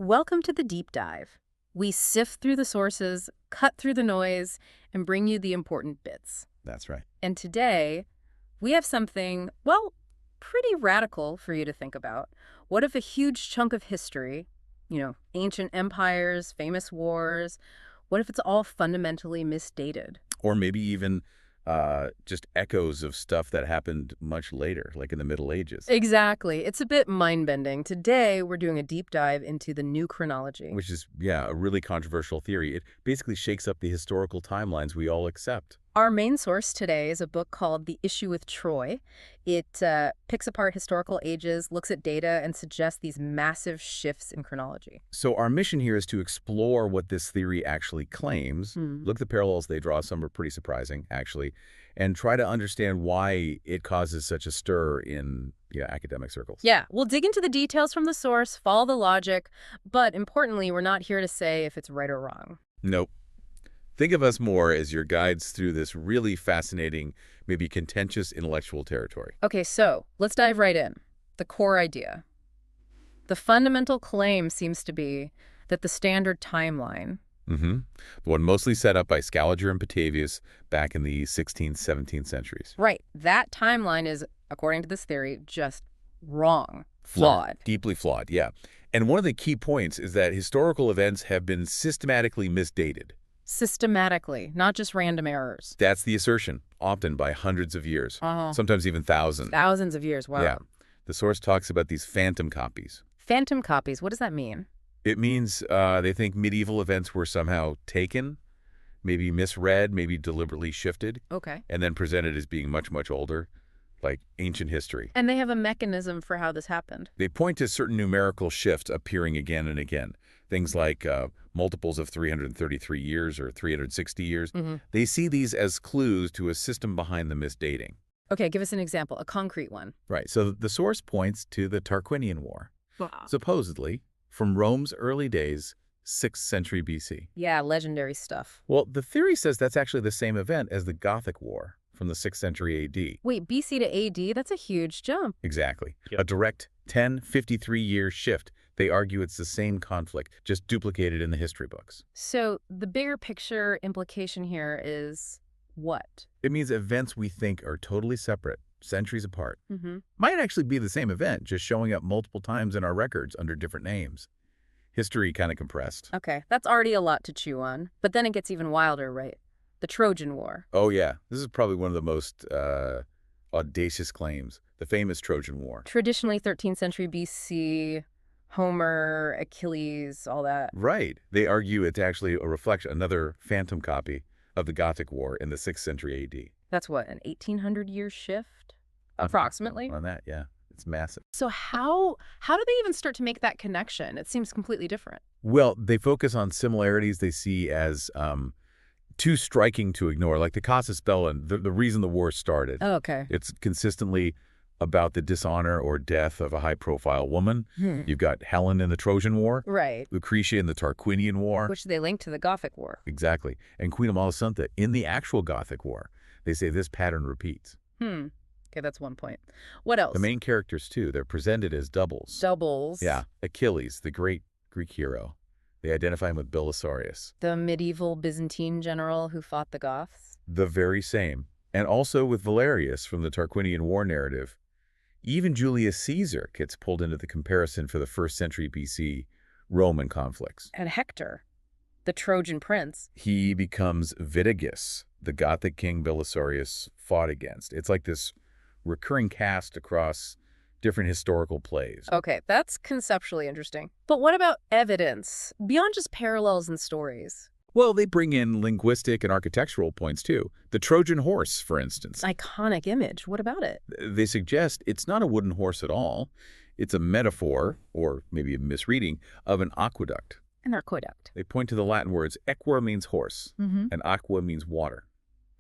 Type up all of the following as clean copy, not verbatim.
Welcome to the deep dive. We sift through the sources, cut through the noise, and bring you the important bits. That's right. And today, we have something, well, pretty radical for you to think about. What if a huge chunk of history, ancient empires, famous wars, what if it's all fundamentally misdated? Or maybe even just echoes of stuff that happened much later, like in the Middle Ages. Exactly. It's a bit mind-bending. Today, we're doing a deep dive into the new chronology. Which is, yeah, a really controversial theory. It basically shakes up the historical timelines we all accept. Our main source today is a book called The Issue with Troy. It picks apart historical ages, looks at data, and suggests these massive shifts in chronology. So our mission here is to explore what this theory actually claims, look at the parallels they draw, some are pretty surprising, actually, and try to understand why it causes such a stir in academic circles. Yeah, we'll dig into the details from the source, follow the logic, but importantly, we're not here to say if it's right or wrong. Nope. Think of us more as your guides through this really fascinating, maybe contentious intellectual territory. Okay, so let's dive right in. The core idea. The fundamental claim seems to be that the standard timeline, The one mostly set up by Scaliger and Petavius back in the 16th, 17th centuries. right, that timeline is, according to this theory, just wrong, flawed. Deeply flawed, yeah. And one of the key points is that historical events have been systematically misdated. Systematically, not just random errors. That's the assertion, often by hundreds of years, sometimes even thousands. Thousands of years, wow. Yeah. The source talks about these phantom copies. Phantom copies, what does that mean? It means they think medieval events were somehow taken, maybe misread, maybe deliberately shifted, Okay. and then presented as being much, much older, like ancient history. And they have a mechanism for how this happened. They point to certain numerical shifts appearing again and again. Things like multiples of 333 years or 360 years. They see these as clues to a system behind the misdating. Okay, give us an example, a concrete one. Right, so the source points to the Tarquinian War, Wow. supposedly from Rome's early days, 6th century BC. Yeah, legendary stuff. Well, the theory says that's actually the same event as the Gothic War from the 6th century AD. Wait, BC to AD? That's a huge jump. Exactly. A direct 53-year shift. They argue it's the same conflict, just duplicated in the history books. So the bigger picture implication here is what? It means events we think are totally separate, centuries apart, might actually be the same event, just showing up multiple times in our records under different names. History kind of compressed. Okay, that's already a lot to chew on. But then it gets even wilder, right? The Trojan War. Oh, yeah. This is probably one of the most audacious claims, the famous Trojan War. Traditionally 13th century BC, Homer, Achilles, all that. Right. They argue it's actually a reflection, another phantom copy of the Gothic War in the 6th century AD. That's what, an 1800-year shift? Approximately? On that, yeah. It's massive. So how do they even start to make that connection? It seems completely different. Well, they focus on similarities they see as too striking to ignore, like the Casus Belli, the reason the war started. Oh, okay. It's consistently about the dishonor or death of a high-profile woman. You've got Helen in the Trojan War. Right. Lucretia in the Tarquinian War. Which they link to the Gothic War. Exactly. And Queen Amalasuntha in the actual Gothic War. They say this pattern repeats. Okay, that's one point. What else? The main characters, too, they're presented as doubles. Doubles. Yeah. Achilles, the great Greek hero. They identify him with Belisarius. The medieval Byzantine general who fought the Goths. The very same. And also with Valerius from the Tarquinian War narrative. Even Julius Caesar gets pulled into the comparison for the 1st century BC Roman conflicts. And Hector, the Trojan prince. He becomes Vitiges, the Gothic king Belisarius fought against. It's like this recurring cast across different historical plays. Okay, that's conceptually interesting. But what about evidence, beyond just parallels and stories? Well, they bring in linguistic and architectural points, too. The Trojan Horse, for instance. Iconic image. What about it? They suggest it's not a wooden horse at all. It's a metaphor, or maybe a misreading, of an aqueduct. An aqueduct. They point to the Latin words equa means horse, and aqua means water.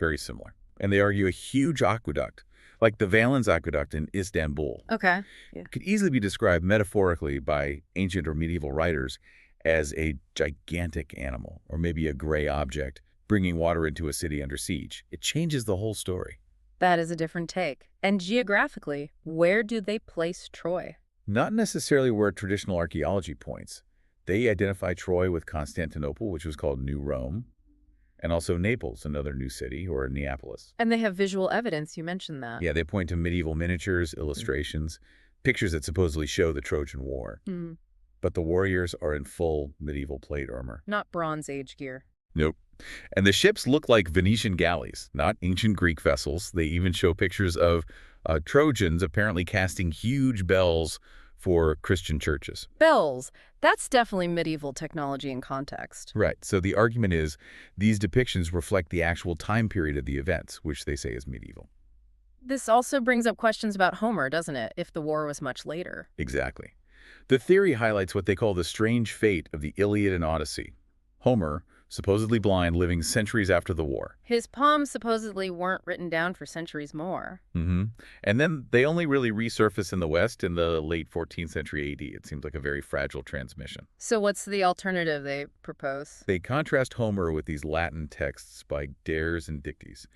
Very similar. And they argue a huge aqueduct, like the Valens Aqueduct in Istanbul, Okay. could easily be described metaphorically by ancient or medieval writers as a gigantic animal, or maybe a gray object, bringing water into a city under siege. It changes the whole story. That is a different take. And geographically, where do they place Troy? Not necessarily where traditional archaeology points. They identify Troy with Constantinople, which was called New Rome, and also Naples, another new city, or Neapolis. And they have visual evidence. You mentioned that. Yeah, they point to medieval miniatures, illustrations, pictures that supposedly show the Trojan War. Mm. But the warriors are in full medieval plate armor. Not Bronze Age gear. Nope. And the ships look like Venetian galleys, not ancient Greek vessels. They even show pictures of Trojans apparently casting huge bells for Christian churches. Bells. That's definitely medieval technology in context. Right. So the argument is these depictions reflect the actual time period of the events, which they say is medieval. This also brings up questions about Homer, doesn't it, if the war was much later? Exactly. The theory highlights what they call the strange fate of the Iliad and Odyssey. Homer, supposedly blind, living centuries after the war. His poems supposedly weren't written down for centuries more. And then they only really resurface in the West in the late 14th century AD. It seems like a very fragile transmission. So what's the alternative they propose? They contrast Homer with these Latin texts by Dares and Dictys.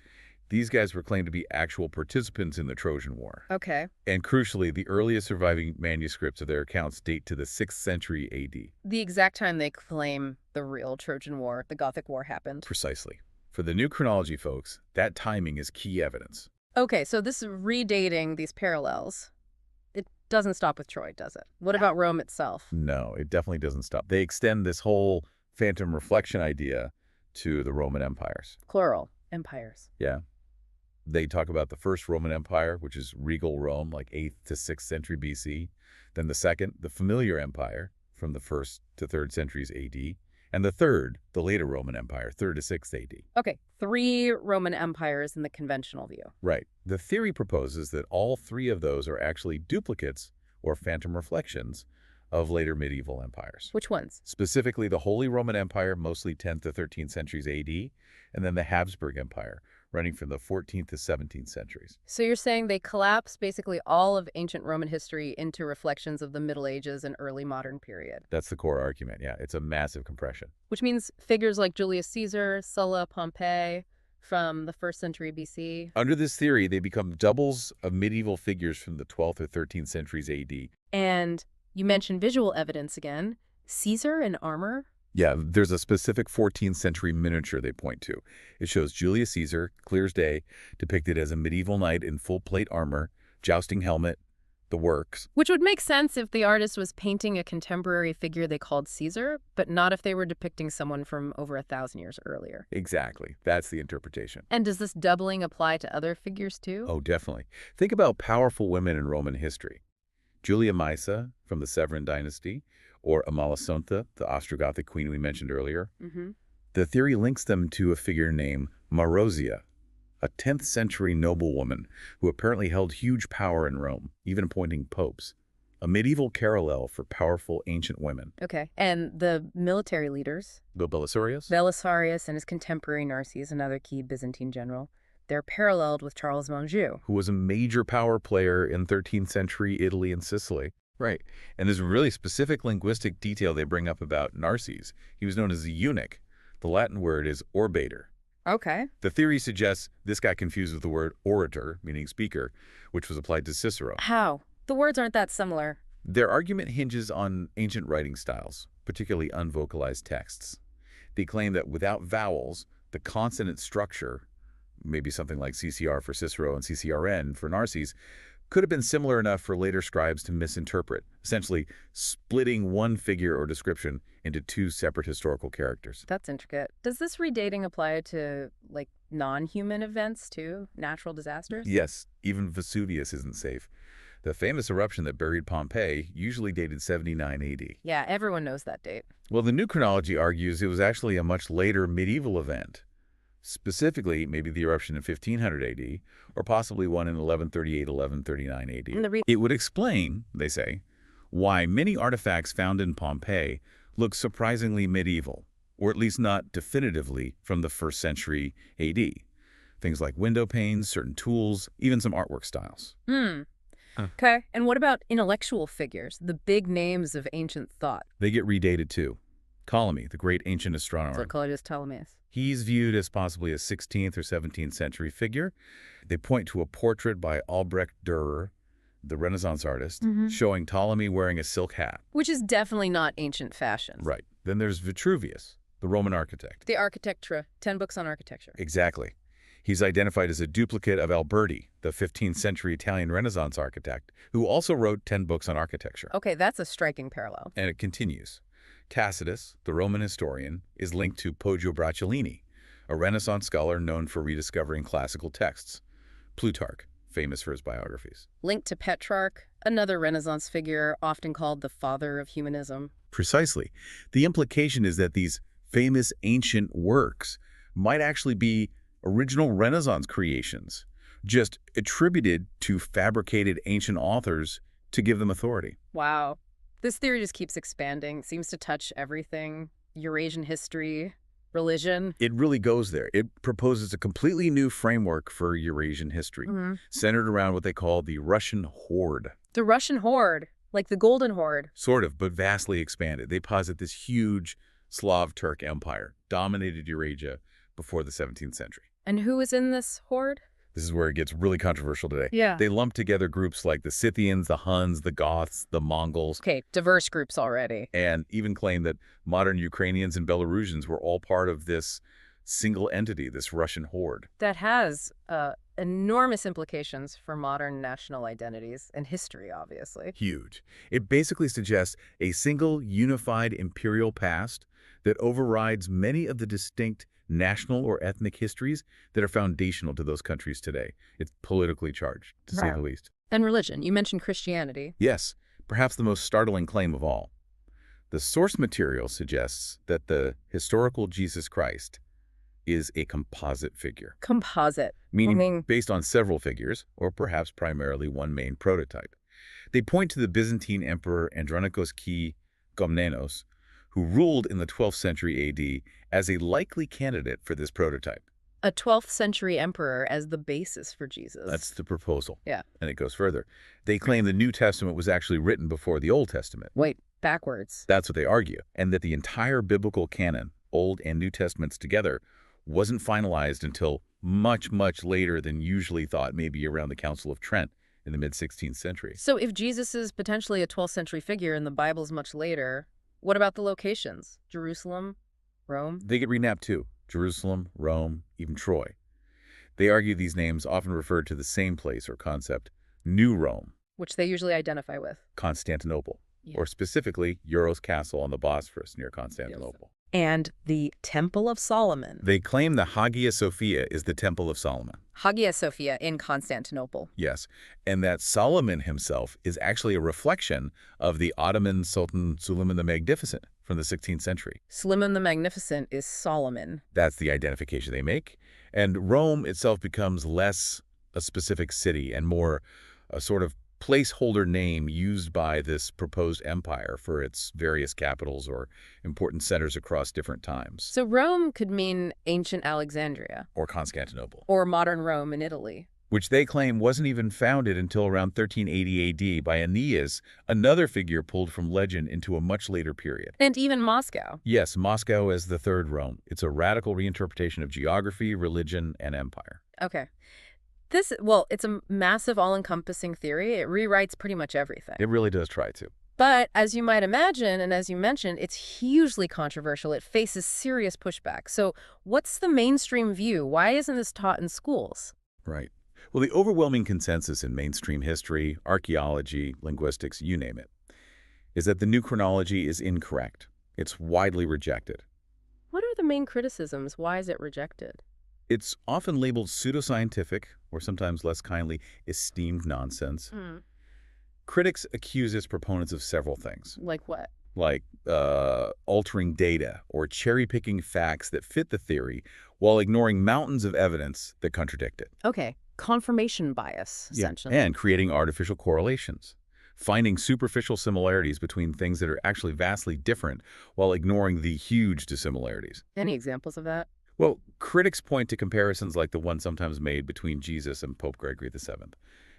These guys were claimed to be actual participants in the Trojan War. Okay. And crucially, the earliest surviving manuscripts of their accounts date to the 6th century AD. The exact time they claim the real Trojan War, the Gothic War, happened. Precisely. For the new chronology folks, that timing is key evidence. Okay, so this redating these parallels, it doesn't stop with Troy, does it? What about Rome itself? No, it definitely doesn't stop. They extend this whole phantom reflection idea to the Roman empires. Plural, empires. Yeah. They talk about the first Roman Empire, which is regal Rome, like 8th to 6th century BC. Then the second, the familiar empire, from the 1st to 3rd centuries AD. And the third, the later Roman Empire, 3rd to 6th AD. Okay, 3 Roman empires in the conventional view. Right. The theory proposes that all 3 of those are actually duplicates or phantom reflections of later medieval empires. Which ones? Specifically, the Holy Roman Empire, mostly 10th to 13th centuries AD, and then the Habsburg Empire, running from the 14th to 17th centuries. So you're saying they collapse basically all of ancient Roman history into reflections of the Middle Ages and early modern period. That's the core argument, yeah. It's a massive compression. Which means figures like Julius Caesar, Sulla, Pompey, from the 1st century BC. Under this theory, they become doubles of medieval figures from the 12th or 13th centuries AD. And you mentioned visual evidence again. Caesar in armor? Yeah, there's a specific 14th century miniature they point to. It shows Julius Caesar, clear as day, depicted as a medieval knight in full plate armor, jousting helmet, the works. Which would make sense if the artist was painting a contemporary figure they called Caesar, but not if they were depicting someone from over 1,000 years earlier. Exactly. That's the interpretation. And does this doubling apply to other figures too? Oh, definitely. Think about powerful women in Roman history. Julia Maesa from the Severan dynasty, or Amalasuntha, the Ostrogothic queen we mentioned earlier. The theory links them to a figure named Marozia, a 10th century noblewoman who apparently held huge power in Rome, even appointing popes. A medieval parallel for powerful ancient women. Okay. And the military leaders? Belisarius? Belisarius and his contemporary Narses, another key Byzantine general. They're paralleled with Charles of Anjou, who was a major power player in 13th century Italy and Sicily. Right. And there's a really specific linguistic detail they bring up about Narses. He was known as a eunuch. The Latin word is orbator. Okay. The theory suggests this got confused with the word orator, meaning speaker, which was applied to Cicero. How? The words aren't that similar. Their argument hinges on ancient writing styles, particularly unvocalized texts. They claim that without vowels, the consonant structure, maybe something like CCR for Cicero and CCRN for Narses, could have been similar enough for later scribes to misinterpret, essentially splitting one figure or description into 2 separate historical characters. That's intricate. Does this redating apply to, like, non-human events, too? Natural disasters? Yes, even Vesuvius isn't safe. The famous eruption that buried Pompeii usually dated 79 AD. Yeah, everyone knows that date. Well, the new chronology argues it was actually a much later medieval event. Specifically, maybe the eruption in 1500 AD, or possibly one in 1138-1139 AD. It would explain, they say, why many artifacts found in Pompeii look surprisingly medieval, or at least not definitively from the 1st century AD. Things like window panes, certain tools, even some artwork styles. Okay, and what about intellectual figures, the big names of ancient thought? They get redated too. Ptolemy, the great ancient astronomer. So call it as Ptolemy. He's viewed as possibly a 16th or 17th century figure. They point to a portrait by Albrecht Dürer the Renaissance artist, Mm-hmm. showing Ptolemy wearing a silk hat. Which is definitely not ancient fashion. Right. Then there's Vitruvius, the Roman architect. The Architectura, 10 books on architecture. Exactly. He's identified as a duplicate of Alberti, the 15th century Italian Renaissance architect, who also wrote 10 books on architecture. Okay, that's a striking parallel. And it continues. Tacitus, the Roman historian, is linked to Poggio Bracciolini, a Renaissance scholar known for rediscovering classical texts. Plutarch, famous for his biographies. Linked to Petrarch, another Renaissance figure often called the father of humanism. Precisely. The implication is that these famous ancient works might actually be original Renaissance creations, just attributed to fabricated ancient authors to give them authority. Wow. This theory just keeps expanding, seems to touch everything. Eurasian history, religion. It really goes there. It proposes a completely new framework for Eurasian history, centered around what they call the Russian Horde. The Russian Horde, like the Golden Horde. Sort of, but vastly expanded. They posit this huge Slav-Turk empire, dominated Eurasia before the 17th century. And who is in this horde? This is where it gets really controversial today. Yeah. They lump together groups like the Scythians, the Huns, the Goths, the Mongols. Okay, diverse groups already. And even claim that modern Ukrainians and Belarusians were all part of this single entity, this Russian horde. That has enormous implications for modern national identities and history, obviously. Huge. It basically suggests a single unified imperial past that overrides many of the distinct national or ethnic histories that are foundational to those countries today. It's politically charged, to say the least. And religion. You mentioned Christianity. Yes, perhaps the most startling claim of all. The source material suggests that the historical Jesus Christ is a composite figure. Composite. Meaning based on several figures, or perhaps primarily one main prototype. They point to the Byzantine emperor Andronikos I Komnenos, who ruled in the 12th century AD as a likely candidate for this prototype. A 12th century emperor as the basis for Jesus. That's the proposal. Yeah. And it goes further. They claim the New Testament was actually written before the Old Testament. Wait, backwards. That's what they argue. And that the entire biblical canon, Old and New Testaments together, wasn't finalized until much, much later than usually thought, maybe around the Council of Trent in the mid-16th century. So if Jesus is potentially a 12th century figure and the Bible's much later, what about the locations? Jerusalem? Rome? They get renamed too. Jerusalem, Rome, even Troy. They argue these names often refer to the same place or concept, New Rome. Which they usually identify with. Constantinople. Yeah. Or specifically, Euros Castle on the Bosphorus near Constantinople. And the Temple of Solomon. They claim the Hagia Sophia is the Temple of Solomon. Hagia Sophia in Constantinople. Yes, and that Solomon himself is actually a reflection of the Ottoman Sultan Suleiman the Magnificent from the 16th century. Suleiman the Magnificent is Solomon. That's the identification they make. And Rome itself becomes less a specific city and more a sort of placeholder name used by this proposed empire for its various capitals or important centers across different times. So Rome could mean ancient Alexandria. Or Constantinople. Or modern Rome in Italy. Which they claim wasn't even founded until around 1380 AD by Aeneas, another figure pulled from legend into a much later period. And even Moscow. Yes, Moscow as the third Rome. It's a radical reinterpretation of geography, religion, and empire. Okay. It's a massive all-encompassing theory. It rewrites pretty much everything. It really does try to. But as you might imagine, and as you mentioned, it's hugely controversial. It faces serious pushback. So what's the mainstream view? Why isn't this taught in schools? Right. Well, the overwhelming consensus in mainstream history, archaeology, linguistics, you name it, is that the new chronology is incorrect. It's widely rejected. What are the main criticisms? Why is it rejected? It's often labeled pseudoscientific, or sometimes less kindly, esteemed nonsense. Critics accuse its proponents of several things. Like what? Like altering data or cherry-picking facts that fit the theory while ignoring mountains of evidence that contradict it. Okay. Confirmation bias, essentially. Yeah. And creating artificial correlations. Finding superficial similarities between things that are actually vastly different while ignoring the huge dissimilarities. Any examples of that? Well, critics point to comparisons like the one sometimes made between Jesus and Pope Gregory VII.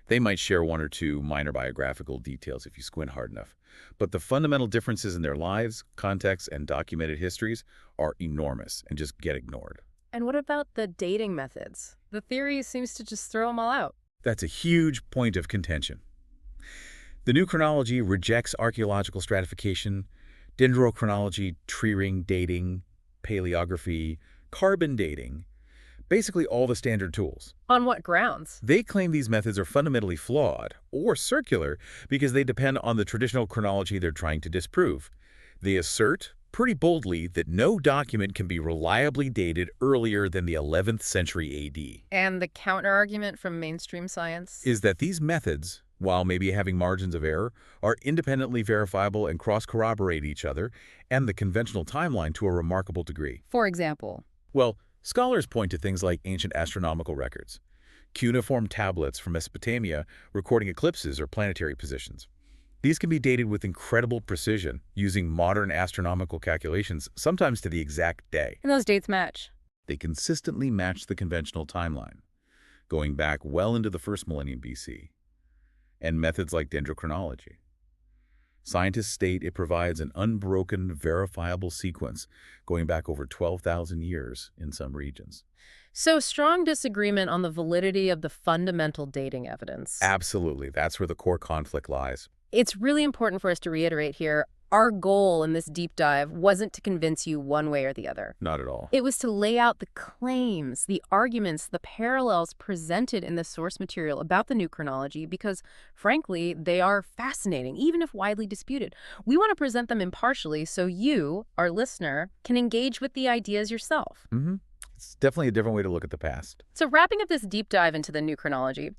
They might share one or two minor biographical details if you squint hard enough. But the fundamental differences in their lives, contexts, and documented histories are enormous and just get ignored. And what about the dating methods? The theory seems to just throw them all out. That's a huge point of contention. The new chronology rejects archaeological stratification, dendrochronology, tree ring dating, paleography, carbon dating, basically all the standard tools. On what grounds? They claim these methods are fundamentally flawed or circular because they depend on the traditional chronology they're trying to disprove. They assert, pretty boldly, that no document can be reliably dated earlier than the 11th century AD. And the counterargument from mainstream science? Is that these methods, while maybe having margins of error, are independently verifiable and cross-corroborate each other and the conventional timeline to a remarkable degree. For example? Well, scholars point to things like ancient astronomical records, cuneiform tablets from Mesopotamia recording eclipses or planetary positions. These can be dated with incredible precision using modern astronomical calculations, sometimes to the exact day. And those dates match? They consistently match the conventional timeline, going back well into the first millennium BC. And methods like dendrochronology. Scientists state it provides an unbroken, verifiable sequence going back over 12,000 years in some regions. So strong disagreement on the validity of the fundamental dating evidence. Absolutely. That's where the core conflict lies. It's really important for us to reiterate here, our goal in this deep dive wasn't to convince you one way or the other. Not at all. It was to lay out the claims, the arguments, the parallels presented in the source material about the new chronology because, frankly, they are fascinating, even if widely disputed. We want to present them impartially so you, our listener, can engage with the ideas yourself. It's definitely a different way to look at the past. So wrapping up this deep dive into the new chronology,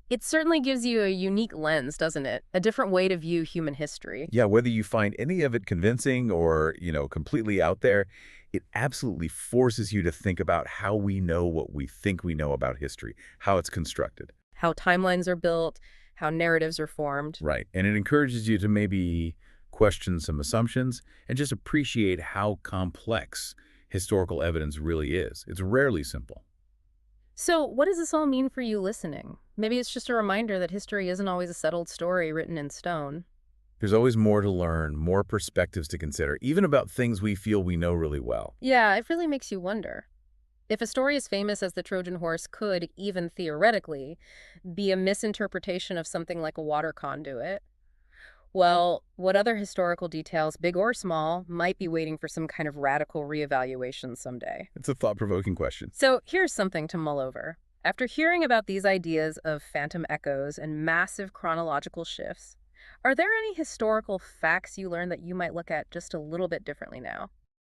it certainly gives you a unique lens, doesn't it? A different way to view human history. Yeah, whether you find any of it convincing or, completely out there, it absolutely forces you to think about how we know what we think we know about history, how it's constructed. How timelines are built, how narratives are formed. Right, and it encourages you to maybe question some assumptions and just appreciate how complex historical evidence really is. It's rarely simple. So what does this all mean for you listening? Maybe it's just a reminder that history isn't always a settled story written in stone. There's always more to learn, more perspectives to consider, even about things we feel we know really well. Yeah, it really makes you wonder. If a story as famous as the Trojan Horse could, even theoretically, be a misinterpretation of something like a water conduit, well, what other historical details, big or small, might be waiting for some kind of radical reevaluation someday? It's a thought-provoking question. So here's something to mull over. After hearing about these ideas of phantom echoes and massive chronological shifts, are there any historical facts you learned that you might look at just a little bit differently now?